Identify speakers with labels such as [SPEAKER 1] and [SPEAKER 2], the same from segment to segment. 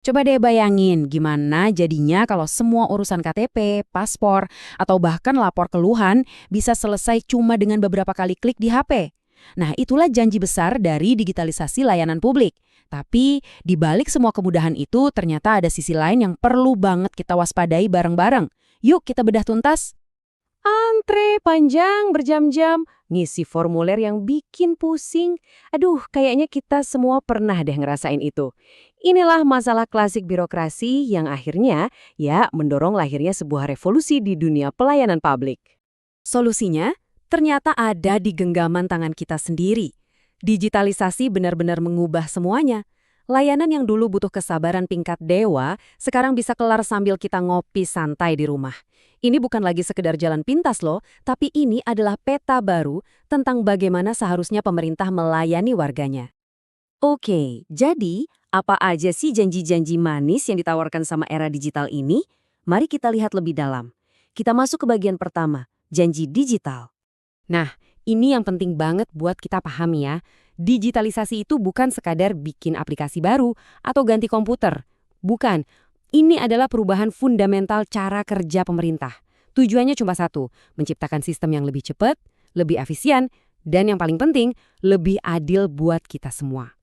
[SPEAKER 1] Coba deh bayangin gimana jadinya kalau semua urusan KTP, paspor, atau bahkan lapor keluhan bisa selesai cuma dengan beberapa kali klik di HP. Nah, itulah janji besar dari digitalisasi layanan publik. Tapi di balik semua kemudahan itu ternyata ada sisi lain yang perlu banget kita waspadai bareng-bareng. Yuk kita bedah tuntas.
[SPEAKER 2] Antre panjang berjam-jam, ngisi formulir yang bikin pusing. Aduh, kayaknya kita semua pernah deh ngerasain itu. Inilah masalah klasik birokrasi yang akhirnya ya mendorong lahirnya sebuah revolusi di dunia pelayanan publik.
[SPEAKER 1] Solusinya ternyata ada di genggaman tangan kita sendiri. Digitalisasi benar-benar mengubah semuanya. Layanan yang dulu butuh kesabaran tingkat dewa, sekarang bisa kelar sambil kita ngopi santai di rumah. Ini bukan lagi sekedar jalan pintas loh, tapi ini adalah peta baru tentang bagaimana seharusnya pemerintah melayani warganya.
[SPEAKER 2] Oke, jadi apa aja sih janji-janji manis yang ditawarkan sama era digital ini? Mari kita lihat lebih dalam. Kita masuk ke bagian pertama, janji digital.
[SPEAKER 1] Nah, ini yang penting banget buat kita pahami ya. Digitalisasi itu bukan sekadar bikin aplikasi baru atau ganti komputer. Bukan. Ini adalah perubahan fundamental cara kerja pemerintah. Tujuannya cuma satu, menciptakan sistem yang lebih cepat, lebih efisien, dan yang paling penting, lebih adil buat kita semua.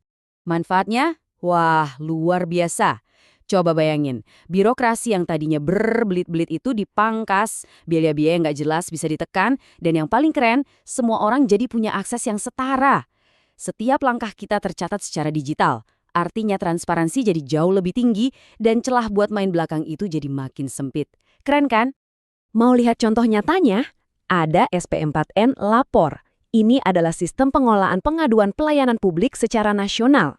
[SPEAKER 2] Manfaatnya? Wah, luar biasa. Coba bayangin, birokrasi yang tadinya berbelit-belit itu dipangkas, biaya-biaya nggak jelas bisa ditekan, dan yang paling keren, semua orang jadi punya akses yang setara. Setiap langkah kita tercatat secara digital, artinya transparansi jadi jauh lebih tinggi, dan celah buat main belakang itu jadi makin sempit. Keren kan?
[SPEAKER 1] Mau lihat contoh nyatanya? Ada SP4N Lapor. Ini adalah sistem pengolahan pengaduan pelayanan publik secara nasional.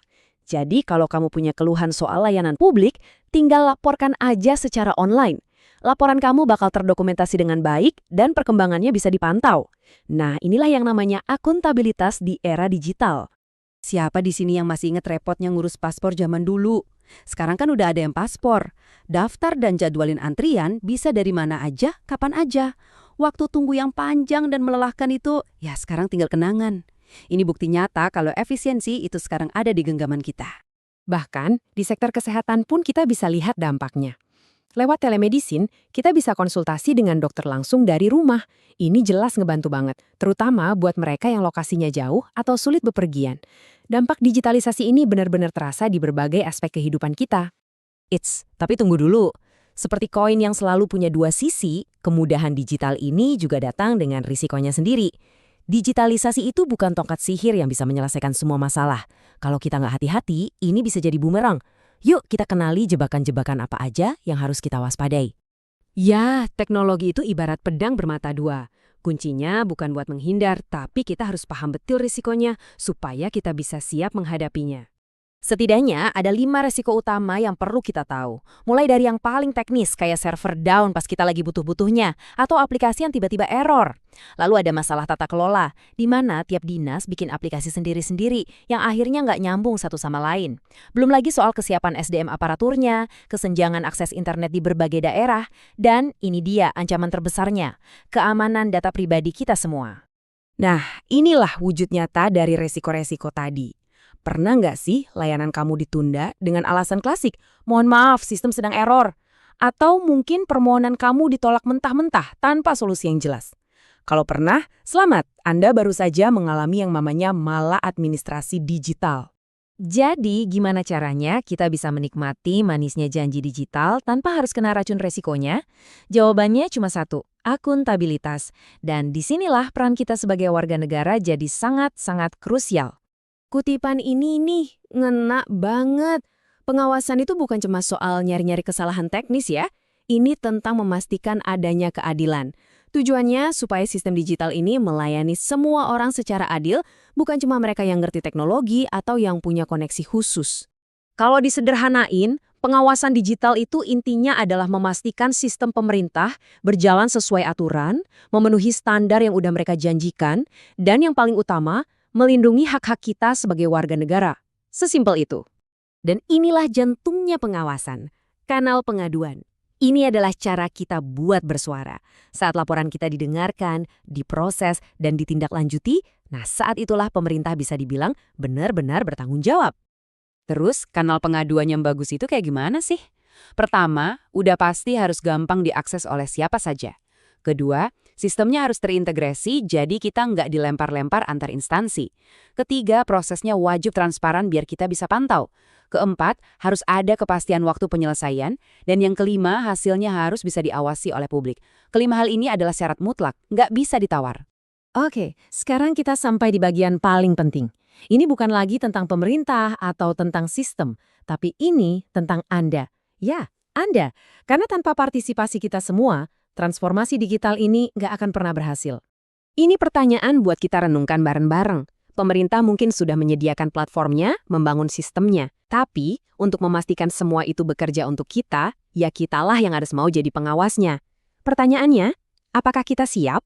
[SPEAKER 1] Jadi kalau kamu punya keluhan soal layanan publik, tinggal laporkan aja secara online. Laporan kamu bakal terdokumentasi dengan baik dan perkembangannya bisa dipantau. Nah, inilah yang namanya akuntabilitas di era digital. Siapa di sini yang masih ingat repotnya ngurus paspor zaman dulu? Sekarang kan udah ada yang paspor. Daftar dan jadwalin antrian bisa dari mana aja, kapan aja. Waktu tunggu yang panjang dan melelahkan itu, ya sekarang tinggal kenangan. Ini bukti nyata kalau efisiensi itu sekarang ada di genggaman kita. Bahkan, di sektor kesehatan pun kita bisa lihat dampaknya. Lewat telemedicine, kita bisa konsultasi dengan dokter langsung dari rumah. Ini jelas ngebantu banget, terutama buat mereka yang lokasinya jauh atau sulit bepergian. Dampak digitalisasi ini benar-benar terasa di berbagai aspek kehidupan kita. Tapi tunggu dulu. Seperti koin yang selalu punya dua sisi, kemudahan digital ini juga datang dengan risikonya sendiri. Digitalisasi itu bukan tongkat sihir yang bisa menyelesaikan semua masalah. Kalau kita nggak hati-hati, ini bisa jadi bumerang. Yuk kita kenali jebakan-jebakan apa aja yang harus kita waspadai. Ya, teknologi itu ibarat pedang bermata dua. Kuncinya bukan buat menghindar, tapi kita harus paham betul risikonya supaya kita bisa siap menghadapinya. Setidaknya ada 5 resiko utama yang perlu kita tahu. Mulai dari yang paling teknis kayak server down pas kita lagi butuh-butuhnya, atau aplikasi yang tiba-tiba error. Lalu ada masalah tata kelola, di mana tiap dinas bikin aplikasi sendiri-sendiri yang akhirnya nggak nyambung satu sama lain. Belum lagi soal kesiapan SDM aparaturnya, kesenjangan akses internet di berbagai daerah, dan ini dia ancaman terbesarnya, keamanan data pribadi kita semua. Nah, inilah wujud nyata dari resiko-resiko tadi. Pernah nggak sih layanan kamu ditunda dengan alasan klasik, mohon maaf sistem sedang error? Atau mungkin permohonan kamu ditolak mentah-mentah tanpa solusi yang jelas? Kalau pernah, selamat, Anda baru saja mengalami yang namanya maladministrasi digital. Jadi, gimana caranya kita bisa menikmati manisnya janji digital tanpa harus kena racun resikonya? Jawabannya cuma satu, akuntabilitas. Dan disinilah peran kita sebagai warga negara jadi sangat-sangat krusial. Kutipan ini nih, ngena banget. Pengawasan itu bukan cuma soal nyari-nyari kesalahan teknis ya. Ini tentang memastikan adanya keadilan. Tujuannya supaya sistem digital ini melayani semua orang secara adil, bukan cuma mereka yang ngerti teknologi atau yang punya koneksi khusus. Kalau disederhanain, pengawasan digital itu intinya adalah memastikan sistem pemerintah berjalan sesuai aturan, memenuhi standar yang udah mereka janjikan, dan yang paling utama, melindungi hak-hak kita sebagai warga negara. Sesimpel itu. Dan inilah jantungnya pengawasan, kanal pengaduan. Ini adalah cara kita buat bersuara. Saat laporan kita didengarkan, diproses, dan ditindaklanjuti, nah saat itulah pemerintah bisa dibilang benar-benar bertanggung jawab.
[SPEAKER 2] Terus, kanal pengaduan yang bagus itu kayak gimana sih? Pertama, udah pasti harus gampang diakses oleh siapa saja. Kedua, sistemnya harus terintegrasi, jadi kita nggak dilempar-lempar antar instansi. Ketiga, prosesnya wajib transparan biar kita bisa pantau. Keempat, harus ada kepastian waktu penyelesaian. Dan yang kelima, hasilnya harus bisa diawasi oleh publik. Kelima hal ini adalah syarat mutlak, nggak bisa ditawar.
[SPEAKER 1] Oke, sekarang kita sampai di bagian paling penting. Ini bukan lagi tentang pemerintah atau tentang sistem, tapi ini tentang Anda. Ya, Anda. Karena tanpa partisipasi kita semua, transformasi digital ini nggak akan pernah berhasil. Ini pertanyaan buat kita renungkan bareng-bareng. Pemerintah mungkin sudah menyediakan platformnya, membangun sistemnya. Tapi, untuk memastikan semua itu bekerja untuk kita, ya kitalah yang harus mau jadi pengawasnya. Pertanyaannya, apakah kita siap?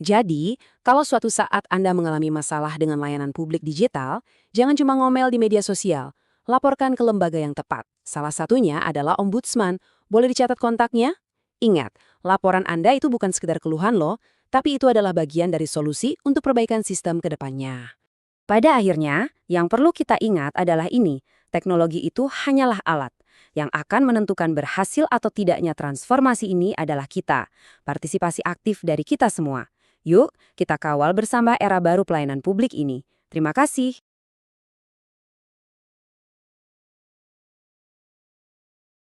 [SPEAKER 1] Jadi, kalau suatu saat Anda mengalami masalah dengan layanan publik digital, jangan cuma ngomel di media sosial. Laporkan ke lembaga yang tepat. Salah satunya adalah Ombudsman. Boleh dicatat kontaknya? Ingat, laporan Anda itu bukan sekedar keluhan loh, tapi itu adalah bagian dari solusi untuk perbaikan sistem ke depannya. Pada akhirnya, yang perlu kita ingat adalah ini, teknologi itu hanyalah alat. Yang akan menentukan berhasil atau tidaknya transformasi ini adalah kita, partisipasi aktif dari kita semua. Yuk, kita kawal bersama era baru pelayanan publik ini. Terima kasih.